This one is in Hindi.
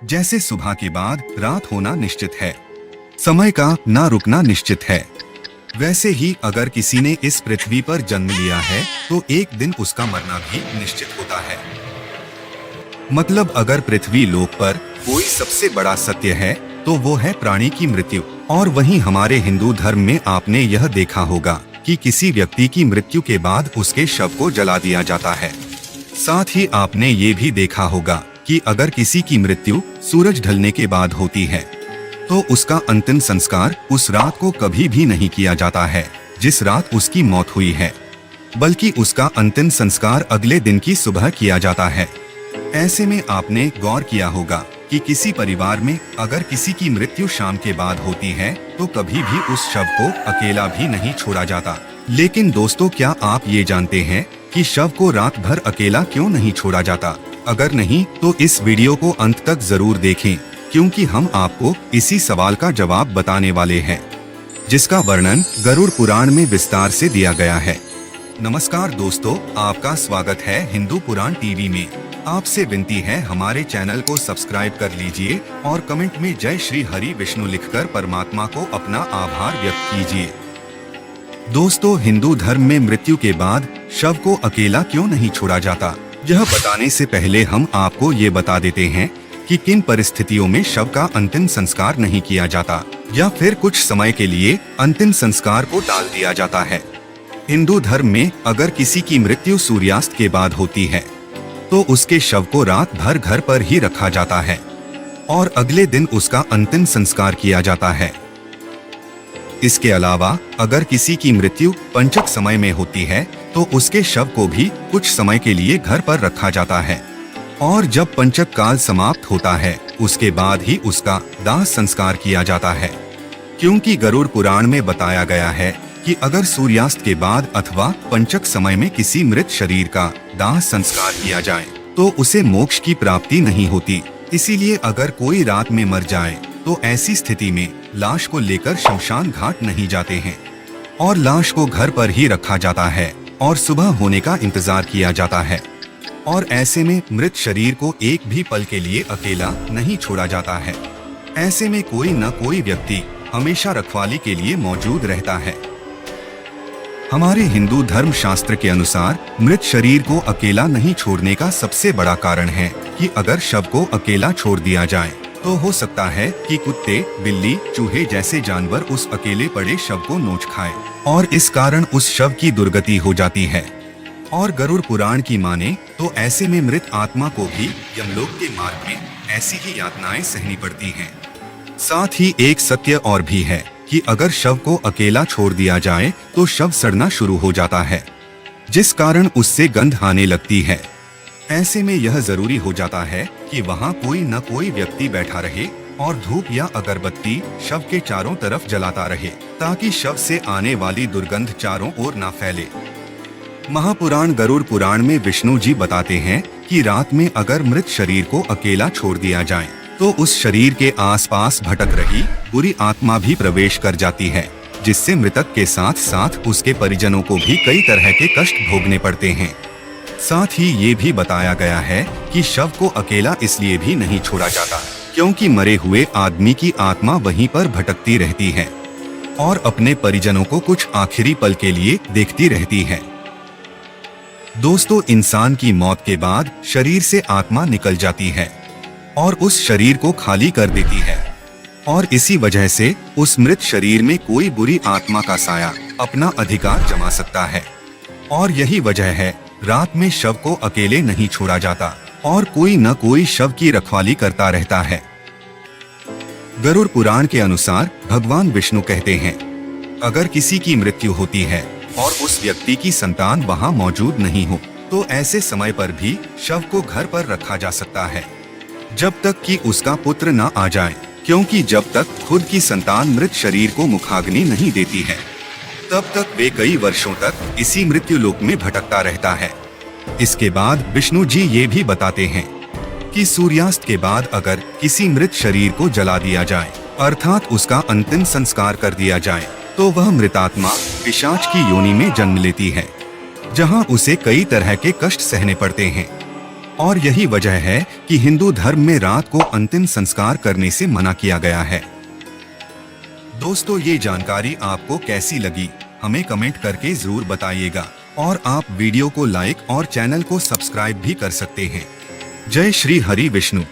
जैसे सुबह के बाद रात होना निश्चित है, समय का ना रुकना निश्चित है, वैसे ही अगर किसी ने इस पृथ्वी पर जन्म लिया है तो एक दिन उसका मरना भी निश्चित होता है। मतलब अगर पृथ्वी लोक पर कोई सबसे बड़ा सत्य है तो वो है प्राणी की मृत्यु। और वहीं हमारे हिंदू धर्म में आपने यह देखा होगा कि किसी व्यक्ति की मृत्यु के बाद उसके शव को जला दिया जाता है। साथ ही आपने ये भी देखा होगा कि अगर किसी की मृत्यु सूरज ढलने के बाद होती है तो उसका अंतिम संस्कार उस रात को कभी भी नहीं किया जाता है जिस रात उसकी मौत हुई है, बल्कि उसका अंतिम संस्कार अगले दिन की सुबह किया जाता है। ऐसे में आपने गौर किया होगा कि किसी परिवार में अगर किसी की मृत्यु शाम के बाद होती है तो कभी भी उस शव को अकेला भी नहीं छोड़ा जाता। लेकिन दोस्तों, क्या आप ये जानते हैं कि शव को रात भर अकेला क्यों नहीं छोड़ा जाता? अगर नहीं तो इस वीडियो को अंत तक जरूर देखें, क्योंकि हम आपको इसी सवाल का जवाब बताने वाले हैं, जिसका वर्णन गरुड़ पुराण में विस्तार से दिया गया है। नमस्कार दोस्तों, आपका स्वागत है हिंदू पुराण टीवी में। आपसे विनती है हमारे चैनल को सब्सक्राइब कर लीजिए और कमेंट में जय श्री हरि विष्णु लिखकर परमात्मा को अपना आभार व्यक्त कीजिए। दोस्तों, हिंदू धर्म में मृत्यु के बाद शव को अकेला क्यों नहीं छोड़ा जाता, यह बताने से पहले हम आपको ये बता देते हैं कि किन परिस्थितियों में शव का अंतिम संस्कार नहीं किया जाता या फिर कुछ समय के लिए अंतिम संस्कार को टाल दिया जाता है। हिंदू धर्म में अगर किसी की मृत्यु सूर्यास्त के बाद होती है तो उसके शव को रात भर घर पर ही रखा जाता है और अगले दिन उसका अंतिम संस्कार किया जाता है। इसके अलावा अगर किसी की मृत्यु पंचक समय में होती है तो उसके शव को भी कुछ समय के लिए घर पर रखा जाता है और जब पंचक काल समाप्त होता है उसके बाद ही उसका दाह संस्कार किया जाता है। क्योंकि गरुड़ पुराण में बताया गया है कि अगर सूर्यास्त के बाद अथवा पंचक समय में किसी मृत शरीर का दाह संस्कार किया जाए तो उसे मोक्ष की प्राप्ति नहीं होती। इसीलिए अगर कोई रात में मर जाए तो ऐसी स्थिति में लाश को लेकर शमशान घाट नहीं जाते हैं और लाश को घर पर ही रखा जाता है और सुबह होने का इंतजार किया जाता है। और ऐसे में मृत शरीर को एक भी पल के लिए अकेला नहीं छोड़ा जाता है। ऐसे में कोई न कोई व्यक्ति हमेशा रखवाली के लिए मौजूद रहता है। हमारे हिंदू धर्म शास्त्र के अनुसार मृत शरीर को अकेला नहीं छोड़ने का सबसे बड़ा कारण है कि अगर शव को अकेला छोड़ दिया जाए तो हो सकता है कि कुत्ते, बिल्ली, चूहे जैसे जानवर उस अकेले पड़े शव को नोच खाएं और इस कारण उस शव की दुर्गति हो जाती है। और गरुड़ पुराण की माने तो ऐसे में मृत आत्मा को भी यमलोक के मार्ग में ऐसी ही यातनाएं सहनी पड़ती हैं। साथ ही एक सत्य और भी है कि अगर शव को अकेला छोड़ दिया जाए तो शव सड़ना शुरू हो जाता है, जिस कारण उससे गंध आने लगती है। ऐसे में यह जरूरी हो जाता है कि वहाँ कोई न कोई व्यक्ति बैठा रहे और धूप या अगरबत्ती शव के चारों तरफ जलाता रहे ताकि शव से आने वाली दुर्गंध चारों ओर न फैले। महापुराण गरुड़ पुराण में विष्णु जी बताते हैं कि रात में अगर मृत शरीर को अकेला छोड़ दिया जाए तो उस शरीर के आसपास भटक रही बुरी आत्मा भी प्रवेश कर जाती है, जिससे मृतक के साथ साथ उसके परिजनों को भी कई तरह के कष्ट भोगने पड़ते हैं। साथ ही ये भी बताया गया है कि शव को अकेला इसलिए भी नहीं छोड़ा जाता क्योंकि मरे हुए आदमी की आत्मा वहीं पर भटकती रहती है और अपने परिजनों को कुछ आखिरी पल के लिए देखती रहती है। दोस्तों, इंसान की मौत के बाद शरीर से आत्मा निकल जाती है और उस शरीर को खाली कर देती है और इसी वजह से उस मृत शरीर में कोई बुरी आत्मा का साया अपना अधिकार जमा सकता है। और यही वजह है रात में शव को अकेले नहीं छोड़ा जाता और कोई न कोई शव की रखवाली करता रहता है। गरुड़ पुराण के अनुसार भगवान विष्णु कहते हैं, अगर किसी की मृत्यु होती है और उस व्यक्ति की संतान वहां मौजूद नहीं हो तो ऐसे समय पर भी शव को घर पर रखा जा सकता है जब तक कि उसका पुत्र न आ जाए, क्योंकि जब तक खुद की संतान मृत शरीर को मुखाग्नि नहीं देती है तब तक वे कई वर्षों तक इसी मृत्यु लोक में भटकता रहता है। इसके बाद विष्णु जी ये भी बताते हैं कि सूर्यास्त के बाद अगर किसी मृत शरीर को जला दिया जाए अर्थात उसका अंतिम संस्कार कर दिया जाए तो वह मृतात्मा पिशाच की योनि में जन्म लेती है, जहां उसे कई तरह के कष्ट सहने पड़ते हैं। और यही वजह है कि हिंदू धर्म में रात को अंतिम संस्कार करने से मना किया गया है। दोस्तों, ये जानकारी आपको कैसी लगी हमें कमेंट करके जरूर बताइएगा और आप वीडियो को लाइक और चैनल को सब्सक्राइब भी कर सकते हैं। जय श्री हरि विष्णु।